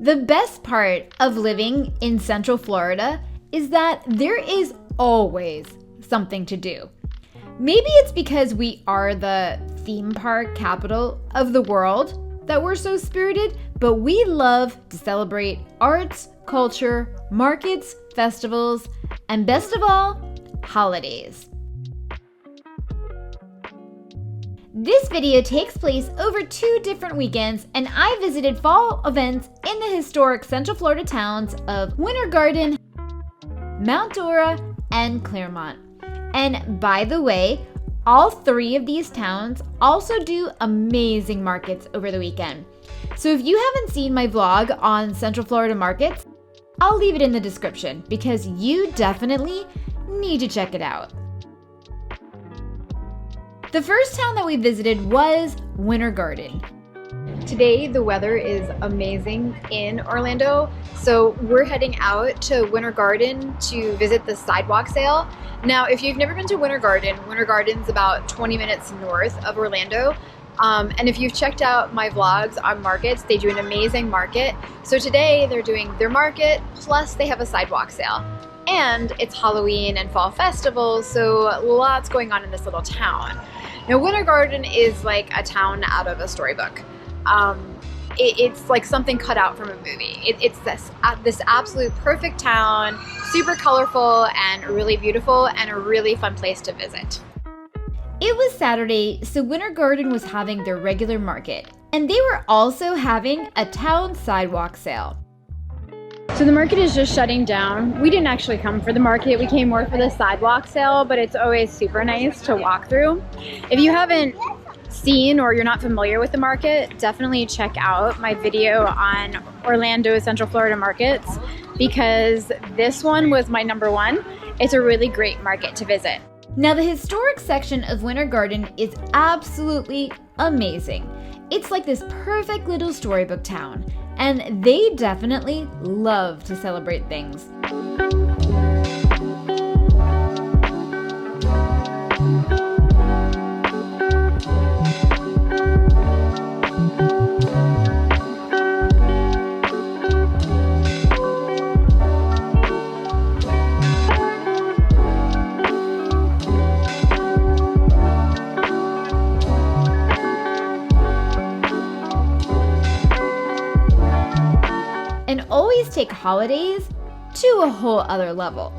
The best part of living in Central Florida is that there is always something to do. Maybe it's because we are the theme park capital of the world that we're so spirited, but we love to celebrate arts, culture, markets, festivals, and best of all, holidays. This video takes place over 2 different weekends, and I visited fall events in the historic Central Florida towns of WinterGarden, Mountdora, and Clermont. And by the way, all 3 of these towns also do amazing markets over the weekend. So if you haven't seen my vlog on Central Florida markets, I'll leave it in the description because you definitely need to check it out. The first town that we visited was WinterGarden. Today the weather is amazing in Orlando, so we're heading out to WinterGarden to visit the sidewalk sale. Now, if you've never been to WinterGarden's about 20 minutes north of Orlando. And if you've checked out my vlogs on markets, they do an amazing market. So today they're doing their market, plus they have a sidewalk sale. And it's Halloween and fall festivals, so lots going on in this little town. Now, WinterGarden is like a town out of a storybook. It's like something cut out from a movie. It's this absolute perfect town, super colorful and really beautiful, and a really fun place to visit. It was Saturday, so WinterGarden was having their regular market, and they were also having a town sidewalk sale. So the market is just shutting down. We didn't actually come for the market, we came more for the sidewalk sale, but it's always super nice to walk through. If you haven't seen or you're not familiar with the market, definitely check out my video on Orlando Central Florida markets, because this one was my number 1. It's a really great market to visit. Now, the historic section of WinterGarden is absolutely amazing. It's like this perfect little storybook town, and they definitely love to celebrate things. And always take holidays to a whole other level.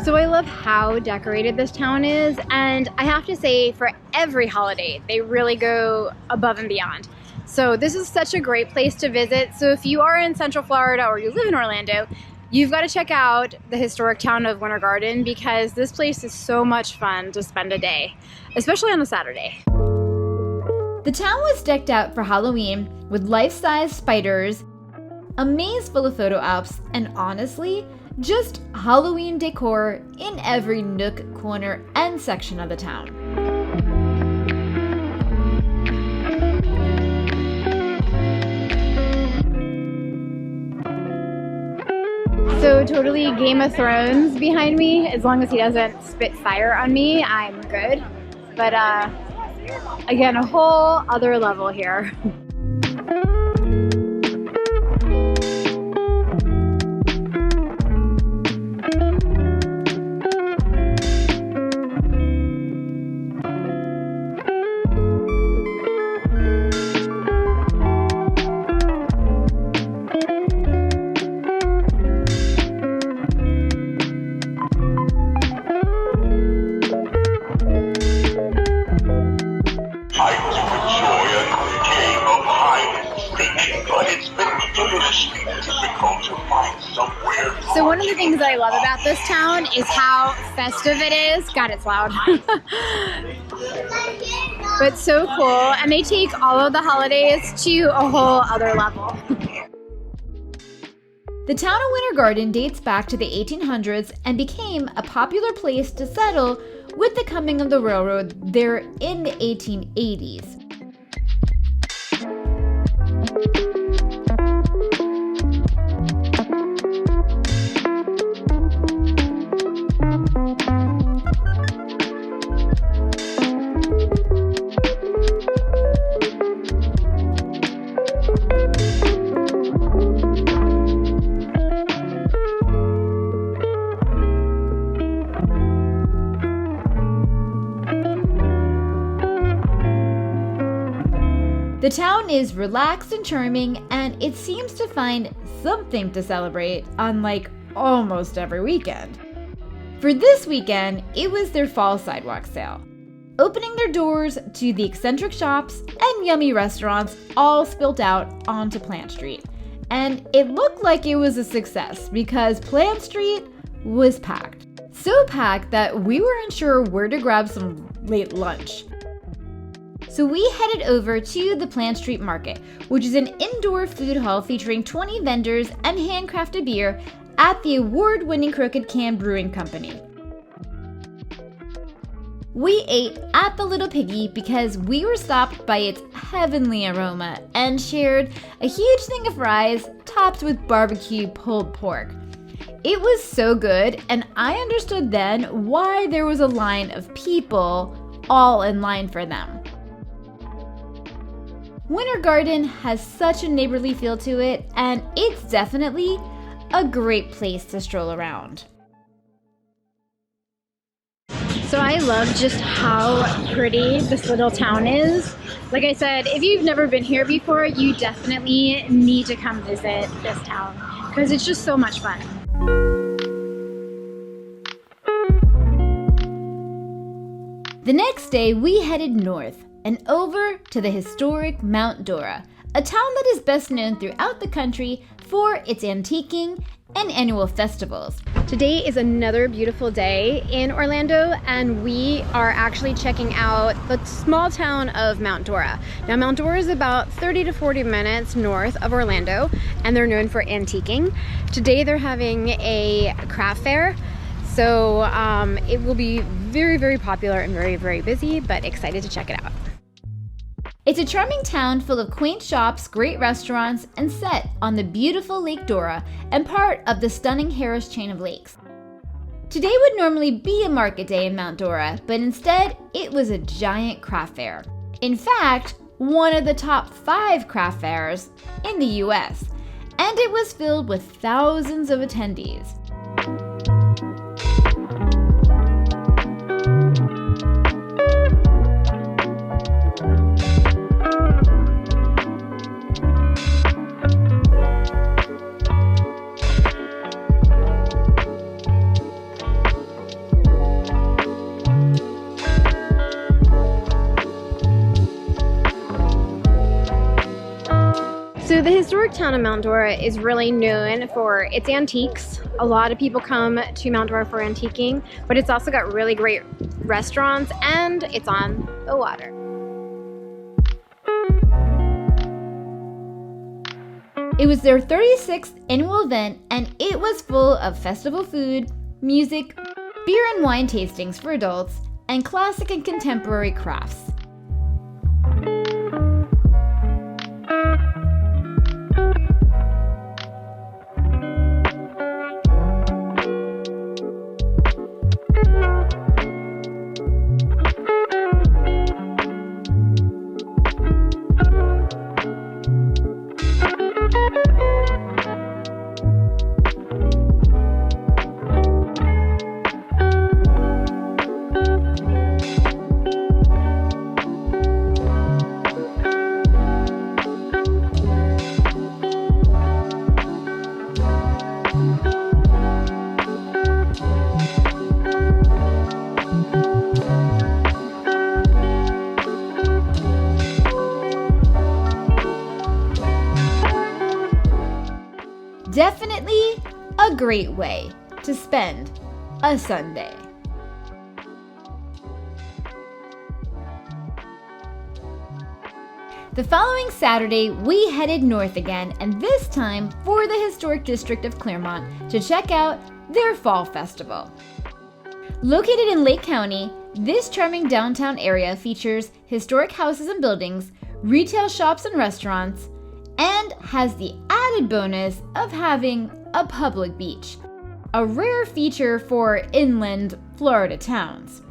So I love how decorated this town is, and I have to say, for every holiday, they really go above and beyond. So this is such a great place to visit. So if you are in Central Florida or you live in Orlando, you've got to check out the historic town of WinterGarden, because this place is so much fun to spend a day, especially on a Saturday. The town was decked out for Halloween with life-size spiders, a maze full of photo ops, and honestly, just Halloween decor in every nook, corner, and section of the town. So totally Game of Thrones behind me. As long as he doesn't spit fire on me, I'm good. But again, a whole other level here. So one of the things that I love about this town is how festive it is. God, it's loud. But so cool, and they take all of the holidays to a whole other level. The town of WinterGarden dates back to the 1800s and became a popular place to settle with the coming of the railroad there in the 1880s. The town is relaxed and charming, and it seems to find something to celebrate on like almost every weekend. For this weekend, it was their fall sidewalk sale, opening their doors to the eccentric shops and yummy restaurants all spilt out onto Plant Street. And it looked like it was a success because Plant Street was packed. So packed that we weren't unsure where to grab some late lunch. So we headed over to the Plant Street Market, which is an indoor food hall featuring 20 vendors and handcrafted beer at the award-winning Crooked Can Brewing Company. We ate at the Little Piggy because we were stopped by its heavenly aroma and shared a huge thing of fries topped with barbecue pulled pork. It was so good, and I understood then why there was a line of people all in line for them. WinterGarden has such a neighborly feel to it, and it's definitely a great place to stroll around. So I love just how pretty this little town is. Like I said, if you've never been here before, you definitely need to come visit this town because it's just so much fun. The next day, we headed north and over to the historic Mountdora, a town that is best known throughout the country for its antiquing and annual festivals. Today is another beautiful day in Orlando, and we are actually checking out the small town of Mountdora. Now, Mountdora is about 30 to 40 minutes north of Orlando, and they're known for antiquing. Today they're having a craft fair, so it will be very, very popular and very, very busy, but excited to check it out. It's a charming town full of quaint shops, great restaurants, and set on the beautiful Lake Dora and part of the stunning Harris chain of lakes. Today would normally be a market day in Mountdora, but instead it was a giant craft fair. In fact, one of the top 5 craft fairs in the US, and it was filled with thousands of attendees. So the historic town of Mountdora is really known for its antiques. A lot of people come to Mountdora for antiquing, but it's also got really great restaurants and it's on the water. It was their 36th annual event, and it was full of festival food, music, beer and wine tastings for adults, and classic and contemporary crafts. Definitely a great way to spend a Sunday. The following Saturday, we headed north again, and this time for the historic district of Clermont to check out their fall festival. Located in Lake County, this charming downtown area features historic houses and buildings, retail shops and restaurants, and has the added bonus of having a public beach, a rare feature for inland Florida towns.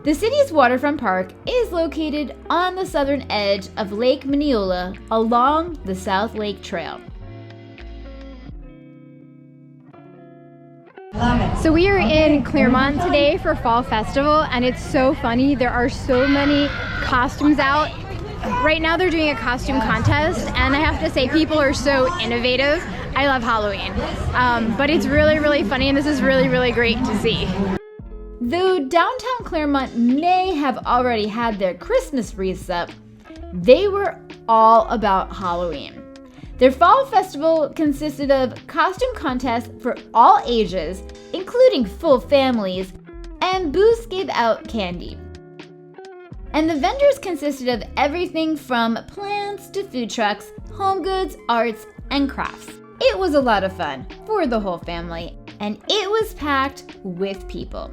The city's waterfront park is located on the southern edge of Lake Mineola along the South Lake Trail. So we are in Clermont today for Fall Festival, and it's so funny. There are so many costumes out right now they're doing a costume contest, and I have to say people are so innovative. I love Halloween, but it's really, really funny, and this is really, really great to see. Though downtown Clermont may have already had their Christmas wreaths up, they were all about Halloween. Their fall festival consisted of costume contests for all ages, including full families, and booths gave out candy. And the vendors consisted of everything from plants to food trucks, home goods, arts, and crafts. It was a lot of fun for the whole family, and it was packed with people.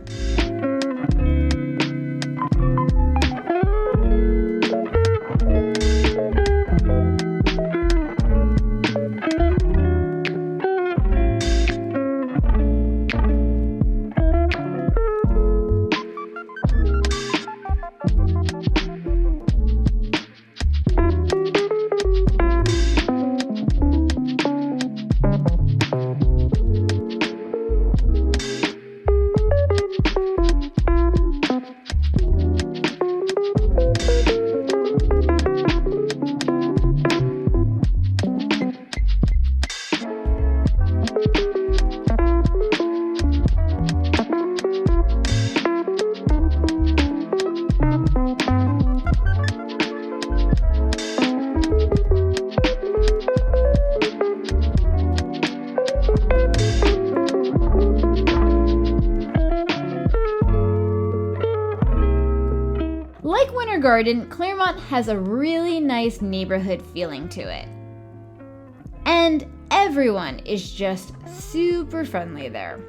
Like WinterGarden, Clermont has a really nice neighborhood feeling to it. And everyone is just super friendly there.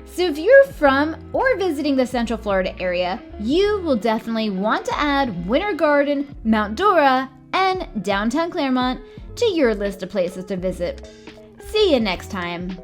So if you're from or visiting the Central Florida area, you will definitely want to add WinterGarden, Mountdora, and downtown Clermont to your list of places to visit. See you next time.